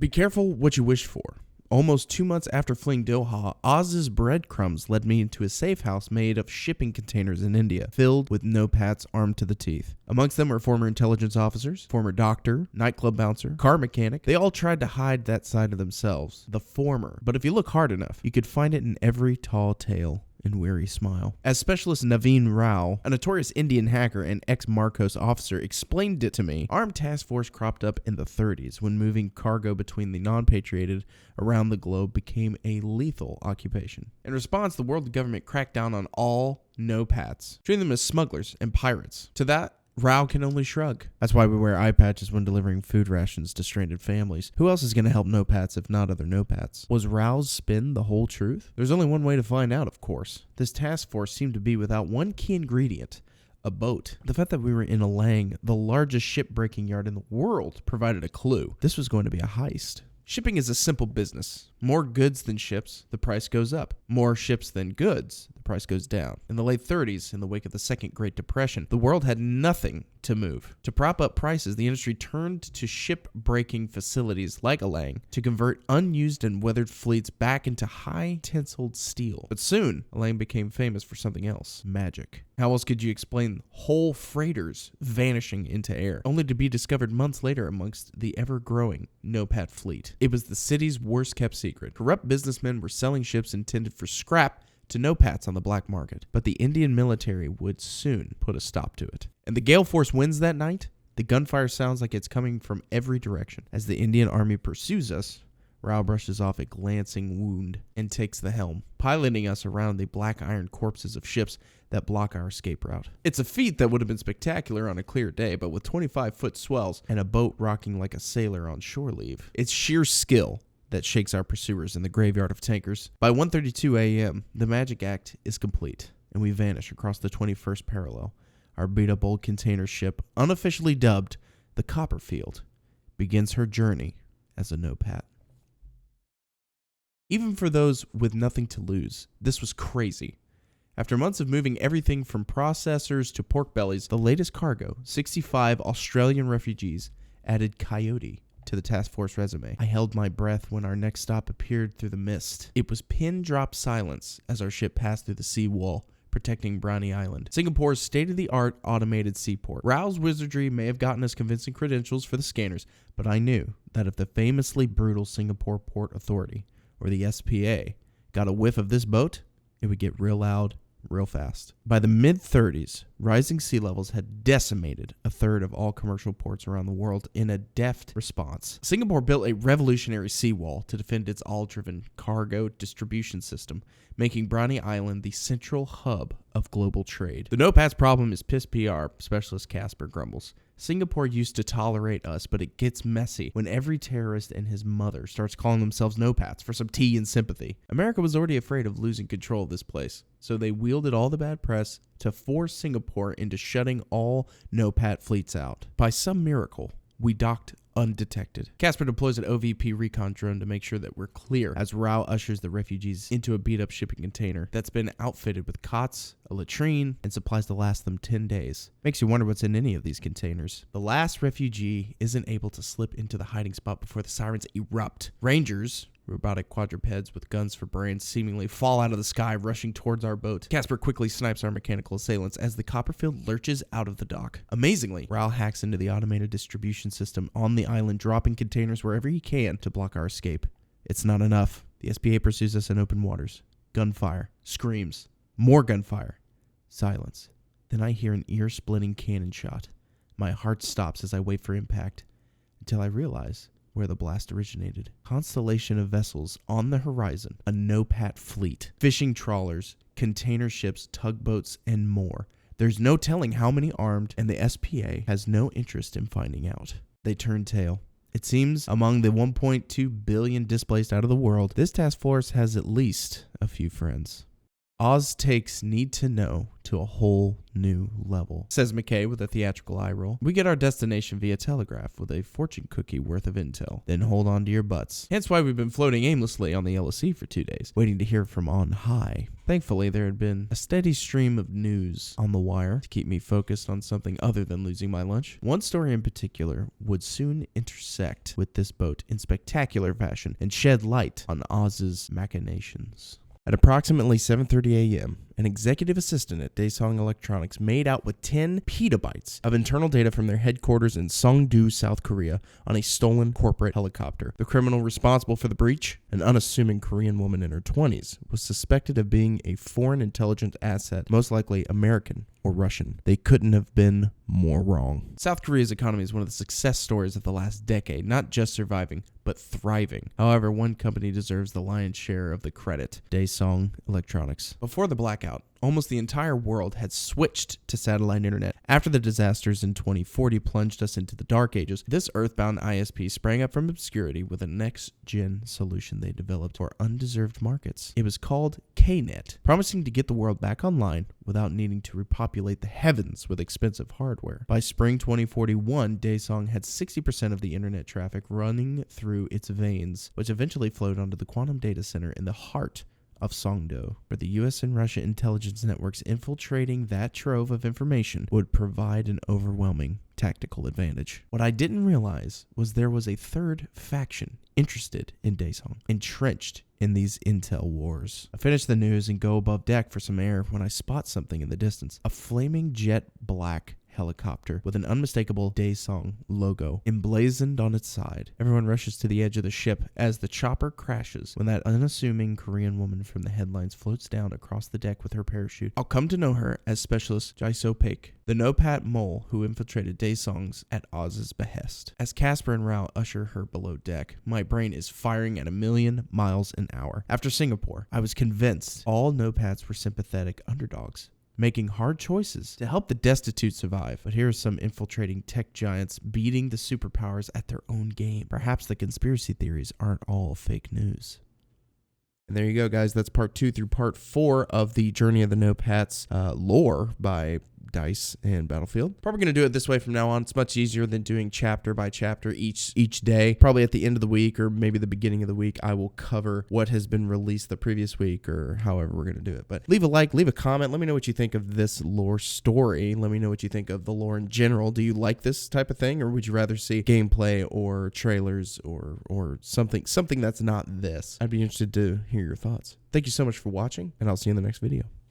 be careful what you wish for. Almost 2 months after fleeing Doha, Oz's breadcrumbs led me into a safe house made of shipping containers in India, filled with no-pats armed to the teeth. Amongst them were former intelligence officers, former doctor, nightclub bouncer, car mechanic. They all tried to hide that side of themselves, the former. But if you look hard enough, you could find it in every tall tale and weary smile. As Specialist Naveen Rao, a notorious Indian hacker and ex-Marcos officer, explained it to me, armed task force cropped up in the 30s when moving cargo between the non-patrioted around the globe became a lethal occupation. In response, the world government cracked down on all no-pats, treating them as smugglers and pirates. To that, Rao can only shrug. That's why we wear eye patches when delivering food rations to stranded families. Who else is going to help no-pats if not other no-pats? Was Rao's spin the whole truth? There's only one way to find out, of course. This task force seemed to be without one key ingredient: a boat. The fact that we were in Alang, the largest ship-breaking yard in the world, provided a clue. This was going to be a heist. Shipping is a simple business. More goods than ships, the price goes up. More ships than goods, the price goes down. In the late 30s, in the wake of the Second Great Depression, the world had nothing to move. To prop up prices, the industry turned to ship-breaking facilities like Alang to convert unused and weathered fleets back into high-tensiled steel. But soon, Alang became famous for something else: magic. How else could you explain whole freighters vanishing into air, only to be discovered months later amongst the ever-growing no-pat fleet? It was the city's worst-kept secret. Corrupt businessmen were selling ships intended for scrap to no-pats on the black market, but the Indian military would soon put a stop to it. And the gale force wins that night. The gunfire sounds like it's coming from every direction. As the Indian army pursues us, Rao brushes off a glancing wound and takes the helm, piloting us around the black iron corpses of ships that block our escape route. It's a feat that would have been spectacular on a clear day, but with 25-foot swells and a boat rocking like a sailor on shore leave, it's sheer skill that shakes our pursuers in the graveyard of tankers. By 1:32 a.m., the magic act is complete, and we vanish across the 21st parallel. Our beat-up old container ship, unofficially dubbed the Copperfield, begins her journey as a no-pat. Even for those with nothing to lose, this was crazy. After months of moving everything from processors to pork bellies, the latest cargo, 65 Australian refugees, added coyote to the task force resume. I held my breath when our next stop appeared through the mist. It was pin-drop silence as our ship passed through the seawall, protecting Brani Island, Singapore's state-of-the-art automated seaport. Rao's wizardry may have gotten us convincing credentials for the scanners, but I knew that if the famously brutal Singapore Port Authority, or the SPA, got a whiff of this boat, it would get real loud real fast. By the mid-30s, rising sea levels had decimated a third of all commercial ports around the world. In a deft response, Singapore built a revolutionary seawall to defend its all-driven cargo distribution system, making Brani Island the central hub of global trade. The no-pats problem is piss PR, Specialist Casper grumbles. Singapore used to tolerate us, but it gets messy when every terrorist and his mother starts calling themselves no-pats for some tea and sympathy. America was already afraid of losing control of this place, so they wielded all the bad press to force Singapore into shutting all no-pat fleets out. By some miracle, we docked undetected. Casper deploys an OVP recon drone to make sure that we're clear as Rao ushers the refugees into a beat-up shipping container that's been outfitted with cots, a latrine, and supplies to last them 10 days. Makes you wonder what's in any of these containers. The last refugee isn't able to slip into the hiding spot before the sirens erupt. Rangers, robotic quadrupeds with guns for brains, seemingly fall out of the sky, rushing towards our boat. Casper quickly snipes our mechanical assailants as the Copperfield lurches out of the dock. Amazingly, Rao hacks into the automated distribution system on the island, dropping containers wherever he can to block our escape. It's not enough. The SPA pursues us in open waters. Gunfire. Screams. More gunfire. Silence. Then I hear an ear-splitting cannon shot. My heart stops as I wait for impact, until I realize where the blast originated. Constellation of vessels on the horizon, a no-pat fleet, fishing trawlers, container ships, tugboats, and more. There's no telling how many armed, and the SPA has no interest in finding out. They turn tail. It seems among the 1.2 billion displaced out of the world, this task force has at least a few friends. Oz takes need to know to a whole new level, says McKay with a theatrical eye roll. We get our destination via telegraph with a fortune cookie worth of intel. Then hold on to your butts. Hence why we've been floating aimlessly on the LSE for 2 days, waiting to hear from on high. Thankfully, there had been a steady stream of news on the wire to keep me focused on something other than losing my lunch. One story in particular would soon intersect with this boat in spectacular fashion and shed light on Oz's machinations. At approximately 7:30 a.m., an executive assistant at Daesung Electronics made out with 10 petabytes of internal data from their headquarters in Songdo, South Korea, on a stolen corporate helicopter. The criminal responsible for the breach, an unassuming Korean woman in her 20s, was suspected of being a foreign intelligence asset, most likely American or Russian. They couldn't have been more wrong. South Korea's economy is one of the success stories of the last decade, not just surviving, but thriving. However, one company deserves the lion's share of the credit: Daesung Electronics. Before the blackout, almost the entire world had switched to satellite internet. After the disasters in 2040 plunged us into the dark ages, this earthbound ISP sprang up from obscurity with a next-gen solution they developed for undeserved markets. It was called KNet, promising to get the world back online without needing to repopulate the heavens with expensive hardware. By spring 2041, Daesung had 60% of the internet traffic running through its veins, which eventually flowed onto the quantum data center in the heart of Songdo, where the US and Russia intelligence networks infiltrating that trove of information would provide an overwhelming tactical advantage. What I didn't realize was there was a third faction interested in Daesung, entrenched in these intel wars. I finish the news and go above deck for some air when I spot something in the distance. A flaming jet black helicopter with an unmistakable Daesung logo emblazoned on its side. Everyone rushes to the edge of the ship as the chopper crashes when that unassuming Korean woman from the headlines floats down across the deck with her parachute. I'll come to know her as Specialist Jaiso Paik, the no-pat mole who infiltrated Daesung's at Oz's behest. As Casper and Rao usher her below deck, my brain is firing at 1,000,000 miles an hour. After Singapore, I was convinced all no-pats were sympathetic underdogs, making hard choices to help the destitute survive. But here are some infiltrating tech giants beating the superpowers at their own game. Perhaps the conspiracy theories aren't all fake news. And there you go, guys. That's part 2 through part 4 of the Journey of the No-Pats lore by Dice and Battlefield. Probably going to do it this way from now on. It's much easier than doing chapter by chapter each day. Probably at the end of the week or maybe the beginning of the week, I will cover what has been released the previous week or however we're going to do it. But leave a like, leave a comment. Let me know what you think of this lore story. Let me know what you think of the lore in general. Do you like this type of thing, or would you rather see gameplay or trailers or something that's not this? I'd be interested to hear your thoughts. Thank you so much for watching, and I'll see you in the next video.